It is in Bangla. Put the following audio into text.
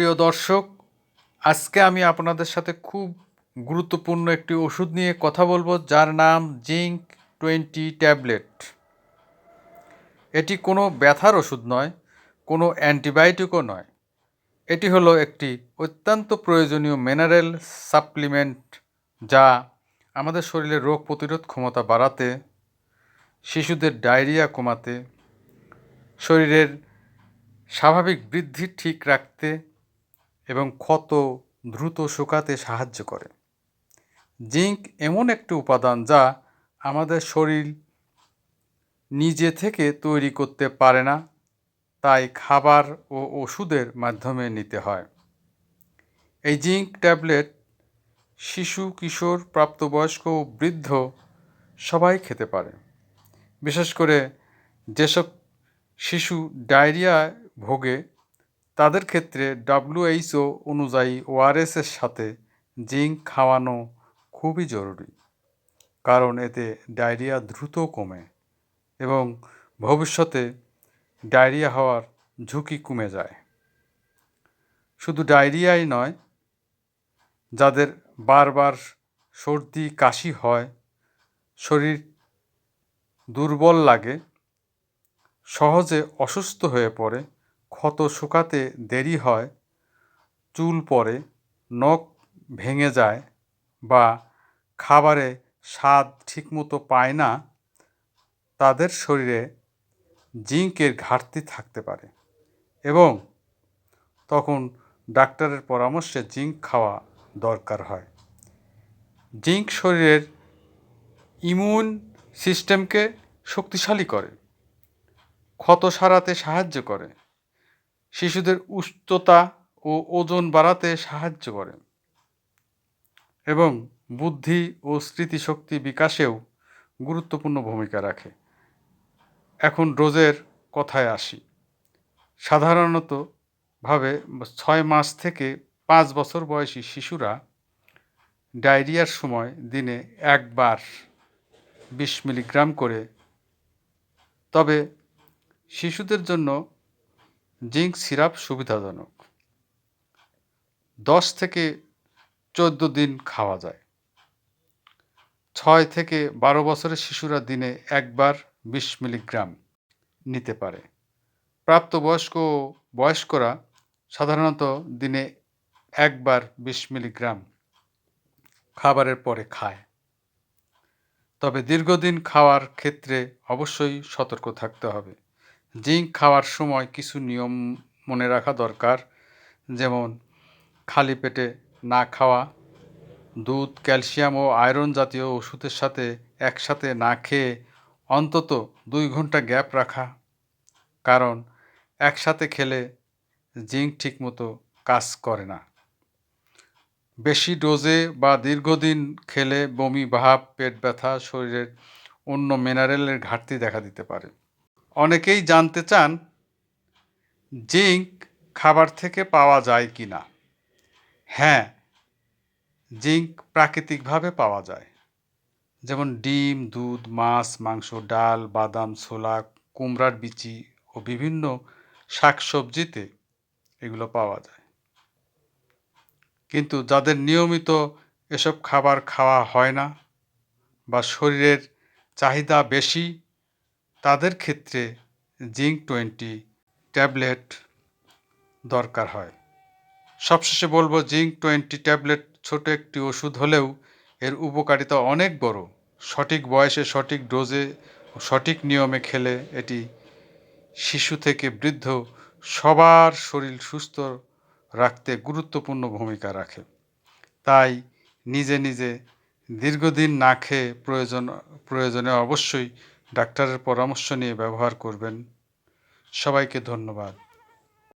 প্রিয় দর্শক, আজকে আমি আপনাদের সাথে খুব গুরুত্বপূর্ণ একটি ওষুধ নিয়ে কথা বলবো, যার নাম জিঙ্ক 20 ট্যাবলেট। এটি কোনো ব্যথার ওষুধ নয়, কোনো অ্যান্টিবায়োটিকও নয়। এটি হলো একটি অত্যন্ত প্রয়োজনীয় মিনারেল সাপ্লিমেন্ট, যা আমাদের শরীরের রোগ প্রতিরোধ ক্ষমতা বাড়াতে, শিশুদের ডায়রিয়া কমাতে, শরীরের স্বাভাবিক বৃদ্ধি ঠিক রাখতে এবং ক্ষত দ্রুত শুকাতে সাহায্য করে। জিঙ্ক এমন একটি উপাদান যা আমাদের শরীর নিজে থেকে তৈরি করতে পারে না, তাই খাবার ও ওষুধের মাধ্যমে নিতে হয়। এই জিঙ্ক ট্যাবলেট শিশু, কিশোর, প্রাপ্তবয়স্ক ও বৃদ্ধ সবাই খেতে পারে। বিশেষ করে যেসব শিশু ডায়রিয়ায় ভোগে তাদের ক্ষেত্রে WHO অনুযায়ী ওআরএসের সাথে জিঙ্ক খাওয়ানো খুবই জরুরি, কারণ এতে ডায়রিয়া দ্রুত কমে এবং ভবিষ্যতে ডায়রিয়া হওয়ার ঝুঁকি কমে যায়। শুধু ডায়রিয়াই নয়, যাদের বারবার সর্দি কাশি হয়, শরীর দুর্বল লাগে, সহজে অসুস্থ হয়ে পড়ে, ক্ষত শুকাতে দেরি হয়, চুল পড়ে, নখ ভেঙে যায় বা খাবারে স্বাদ ঠিকমতো পায় না, তাদের শরীরে জিঙ্কের ঘাটতি থাকতে পারে এবং তখন ডাক্তারের পরামর্শে জিঙ্ক খাওয়া দরকার হয়। জিঙ্ক শরীরের ইমিউন সিস্টেমকে শক্তিশালী করে, ক্ষত সারাতে সাহায্য করে, শিশুদের উচ্চতা ও ওজন বাড়াতে সাহায্য করে এবং বুদ্ধি ও স্মৃতিশক্তি বিকাশেও গুরুত্বপূর্ণ ভূমিকা রাখে। এখন ডোজের কথায় আসি। সাধারণত ভাবে 6 মাস থেকে 5 বছর বয়সী শিশুরা ডায়রিয়ার সময় দিনে একবার 20 মিলিগ্রাম করে, তবে শিশুদের জন্য জিঙ্ক সিরাপ সুবিধাজনক। 10 থেকে 14 দিন খাওয়া যায়। 6 থেকে 12 বছরের শিশুরা দিনে একবার 20 মিলিগ্রাম নিতে পারে। প্রাপ্তবয়স্ক ও বয়স্করা সাধারণত দিনে একবার 20 মিলিগ্রাম খাবারের পরে খায়। তবে দীর্ঘদিন খাওয়ার ক্ষেত্রে অবশ্যই সতর্ক থাকতে হবে। জিঙ্ক খাওয়ার সময় কিছু নিয়ম মনে রাখা দরকার, যেমন খালি পেটে না খাওয়া, দুধ, ক্যালসিয়াম ও আয়রন জাতীয় ওষুধের সাথে একসাথে না খেয়ে অন্তত 2 ঘন্টা গ্যাপ রাখা, কারণ একসাথে খেলে জিঙ্ক ঠিকমতো কাজ করে না। বেশি ডোজে বা দীর্ঘদিন খেলে বমি ভাব, পেট ব্যথা, শরীরের অন্য মিনারেলের ঘাটতি দেখা দিতে পারে। অনেকেই জানতে চান জিঙ্ক খাবার থেকে পাওয়া যায় কি না। হ্যাঁ, জিঙ্ক প্রাকৃতিকভাবে পাওয়া যায়, যেমন ডিম, দুধ, মাছ, মাংস, ডাল, বাদাম, ছোলা, কুমড়ার বিচি ও বিভিন্ন শাকসবজিতে এগুলো পাওয়া যায়। কিন্তু যাদের নিয়মিত এসব খাবার খাওয়া হয় না বা শরীরের চাহিদা বেশি, তাদের ক্ষেত্রে জিঙ্ক 20 ট্যাবলেট দরকার হয়। সবশেষে বলবো, জিঙ্ক 20 ট্যাবলেট ছোট একটি ওষুধ হলেও এর উপকারিতা অনেক বড়। সঠিক বয়সে, সঠিক ডোজে ও সঠিক নিয়মে খেলে এটি শিশু থেকে বৃদ্ধ সবার শরীর সুস্থ রাখতে গুরুত্বপূর্ণ ভূমিকা রাখে। তাই নিজে নিজে দীর্ঘদিন না খেয়ে প্রয়োজনে অবশ্যই ডাক্তারের পরামর্শ নিয়ে ব্যবহার করবেন। সবাইকে ধন্যবাদ।